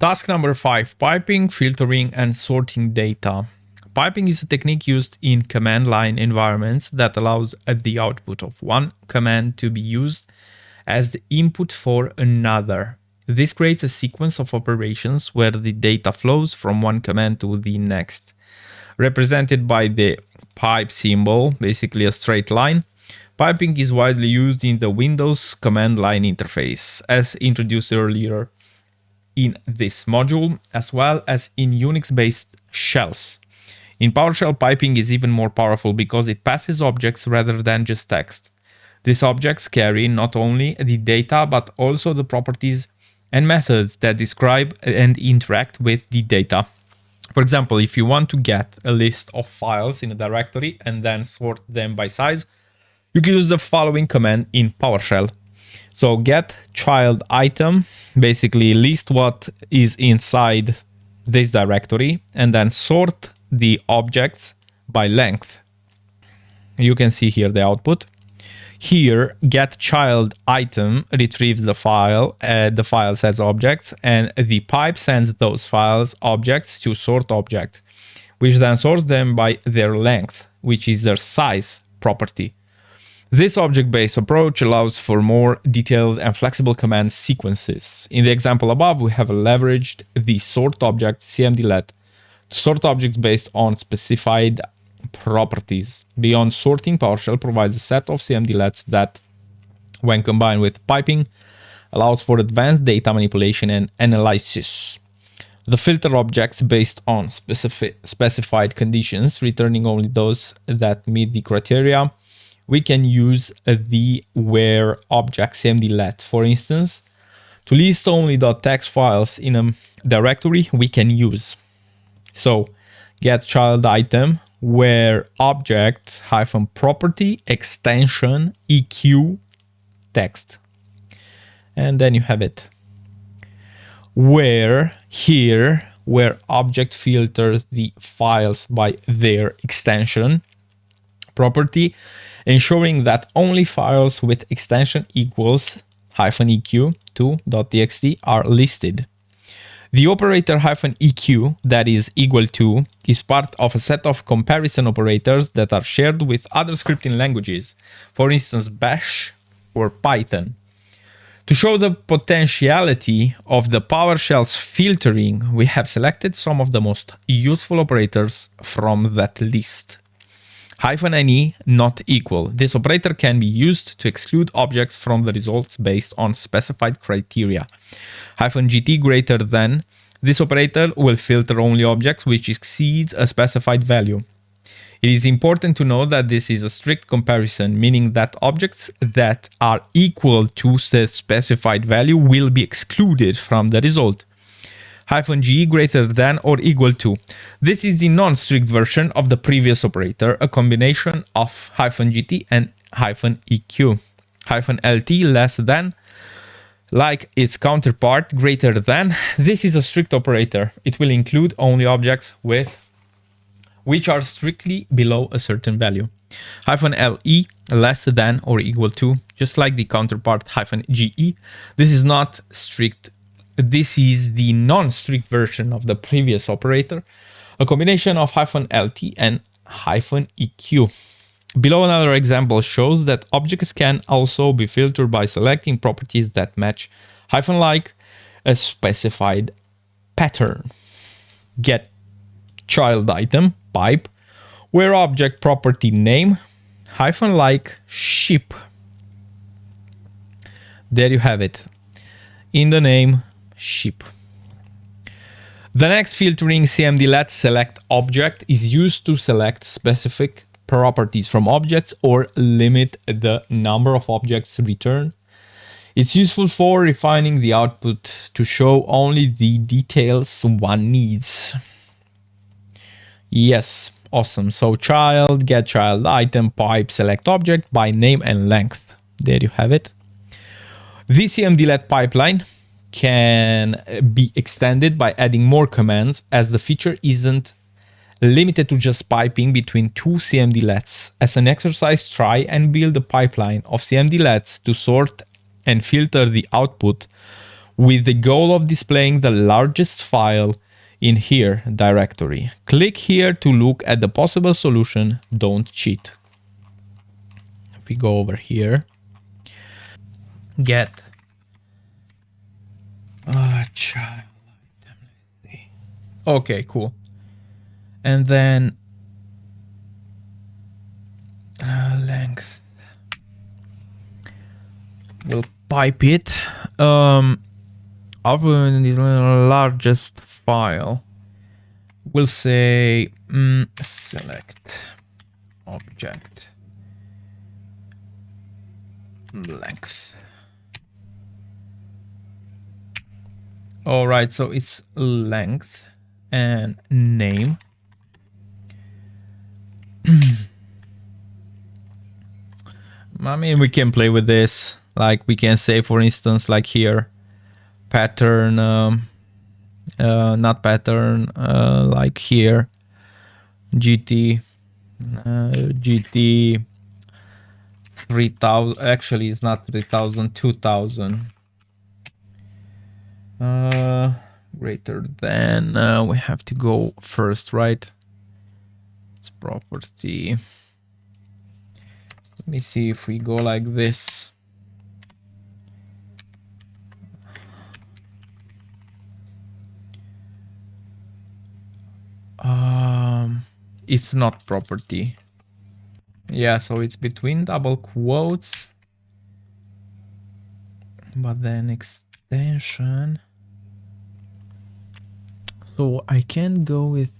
Task number 5, piping, filtering, and sorting data. Piping is a technique used in command line environments that allows the output of one command to be used as the input for another. This creates a sequence of operations where the data flows from one command to the next. Represented by the pipe symbol, basically a straight line, piping is widely used in the Windows command line interface, as introduced earlier in this module, as well as in Unix-based shells. In PowerShell, piping is even more powerful because it passes objects rather than just text. These objects carry not only the data, but also the properties and methods that describe and interact with the data. For example, if you want to get a list of files in a directory and then sort them by size, you can use the following command in PowerShell. So get child item, basically list what is inside this directory and then sort the objects by length. You can see here the output. Here, get child item retrieves the files as objects, and the pipe sends those files objects to sort object, which then sorts them by their length, which is their size property. This object-based approach allows for more detailed and flexible command sequences. In the example above, we have leveraged the sort object cmdlet to sort objects based on specified properties. Beyond sorting, PowerShell provides a set of cmdlets that, when combined with piping, allows for advanced data manipulation and analysis. The filter objects based on specified conditions, returning only those that meet the criteria. We can use the where object cmdlet, for instance, to list only .txt files in a directory we can use. So get child item where object -property extension eq text, and then you have it. Where here, where object filters the files by their extension property, ensuring that only files with extension equals -eq to .txt are listed. The operator -eq, that is equal to, is part of a set of comparison operators that are shared with other scripting languages, for instance Bash or Python. To show the potentiality of the PowerShell's filtering, we have selected some of the most useful operators from that list. -ne not equal. This operator can be used to exclude objects from the results based on specified criteria. -gt greater than. This operator will filter only objects which exceeds a specified value. It is important to note that this is a strict comparison, meaning that objects that are equal to the specified value will be excluded from the result. -g greater than or equal to. This is the non-strict version of the previous operator, a combination of -gt and -eq. -lt less than, like its counterpart, greater than. This is a strict operator. It will include only objects which are strictly below a certain value. -le less than or equal to, just like the counterpart -ge. This is not strict. This is the non-strict version of the previous operator, a combination of -lt and -eq. Below another example shows that objects can also be filtered by selecting properties that match -like a specified pattern. Get child item pipe where object property name -like ship. There you have it. In the name ship. The next filtering cmdlet select object is used to select specific properties from objects or limit the number of objects returned. It's useful for refining the output to show only the details one needs. Yes, awesome. So child, get child item, pipe, select object by name and length. There you have it. The cmdlet pipeline can be extended by adding more commands, as the feature isn't limited to just piping between two cmdlets. As an exercise, try and build a pipeline of cmdlets to sort and filter the output with the goal of displaying the largest file in here directory. Click here to look at the possible solution. Don't cheat. If we go over here, get child item. Okay, cool. And then length. We'll pipe it. Of the largest file. We'll say select object length. All right, so it's length and name. I mean, we can play with this. Like we can say, for instance, like here, pattern, not pattern, like here, GT, GT 3000. Actually, it's not 3000, 2000. Greater than. We have to go first, right? It's property. Let me see if we go like this. It's not property. Yeah, so it's between double quotes, but then extension. So I can go with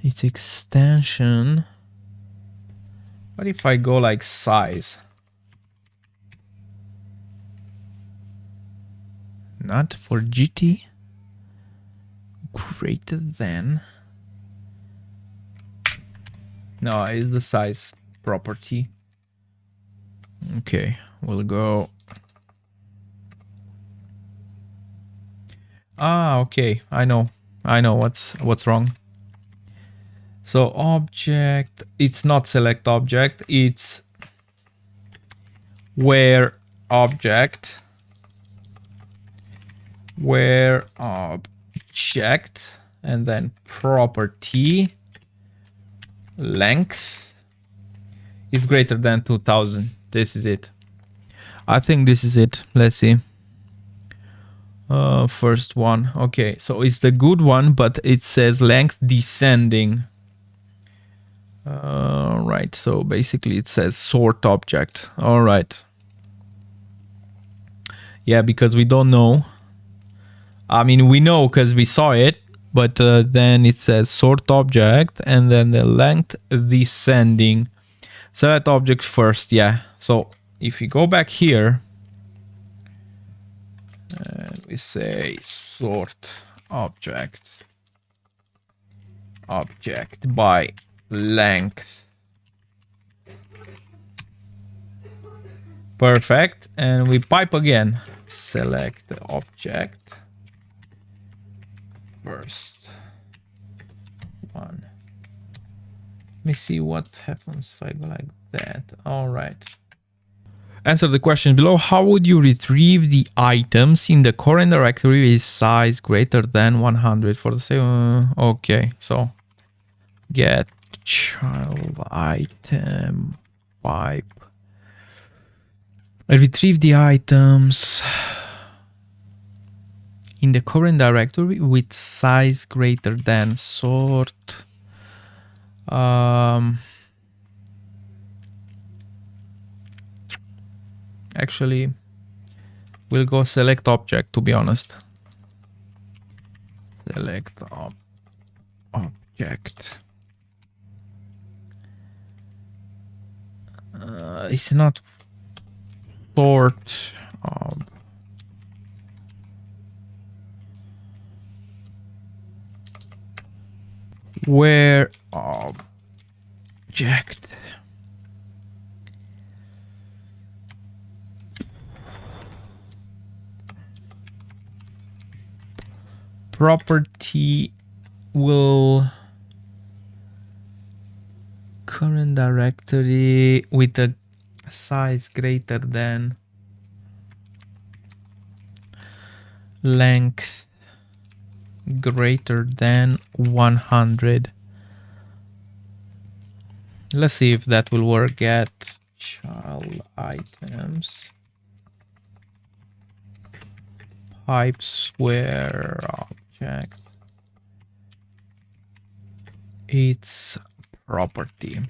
its extension. What if I go like size? Not for GT. Greater than. No, it's the size property. Okay, we'll go. Okay, I know what's wrong. So object, it's not select object, it's where object, and then property length is greater than 2000. This is it. I think this is it. Let's see. First one. Okay, so it's the good one, but it says length descending. Right, so basically it says sort object. All right. Yeah, because we don't know. I mean, we know because we saw it, but then it says sort object and then the length descending. Select object first, yeah. So if we go back here, we say sort object by length. Perfect. And we pipe again. Select the object first one. Let me see what happens if I go like that. All right. Answer the question below. How would you retrieve the items in the current directory with size greater than 100 for the same? Okay, so get child item pipe. I retrieve the items in the current directory with size greater than sort. Actually, we'll go select object, to be honest. Select object. It's not sort. Where object. Property will current directory with a size greater than length greater than 100. Let's see if that will work. Get child items pipes where object its property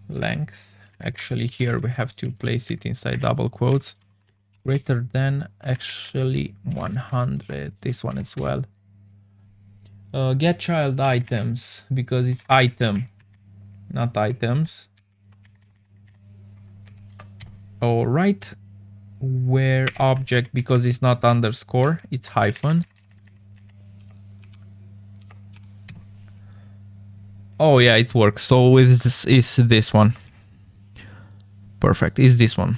length. Actually, here we have to place it inside double quotes. Greater than actually 100. This one as well. Get child items because it's item, not items. All right. Where object because it's not underscore, it's hyphen. Oh yeah, it works. So is this one. Perfect. Is this one.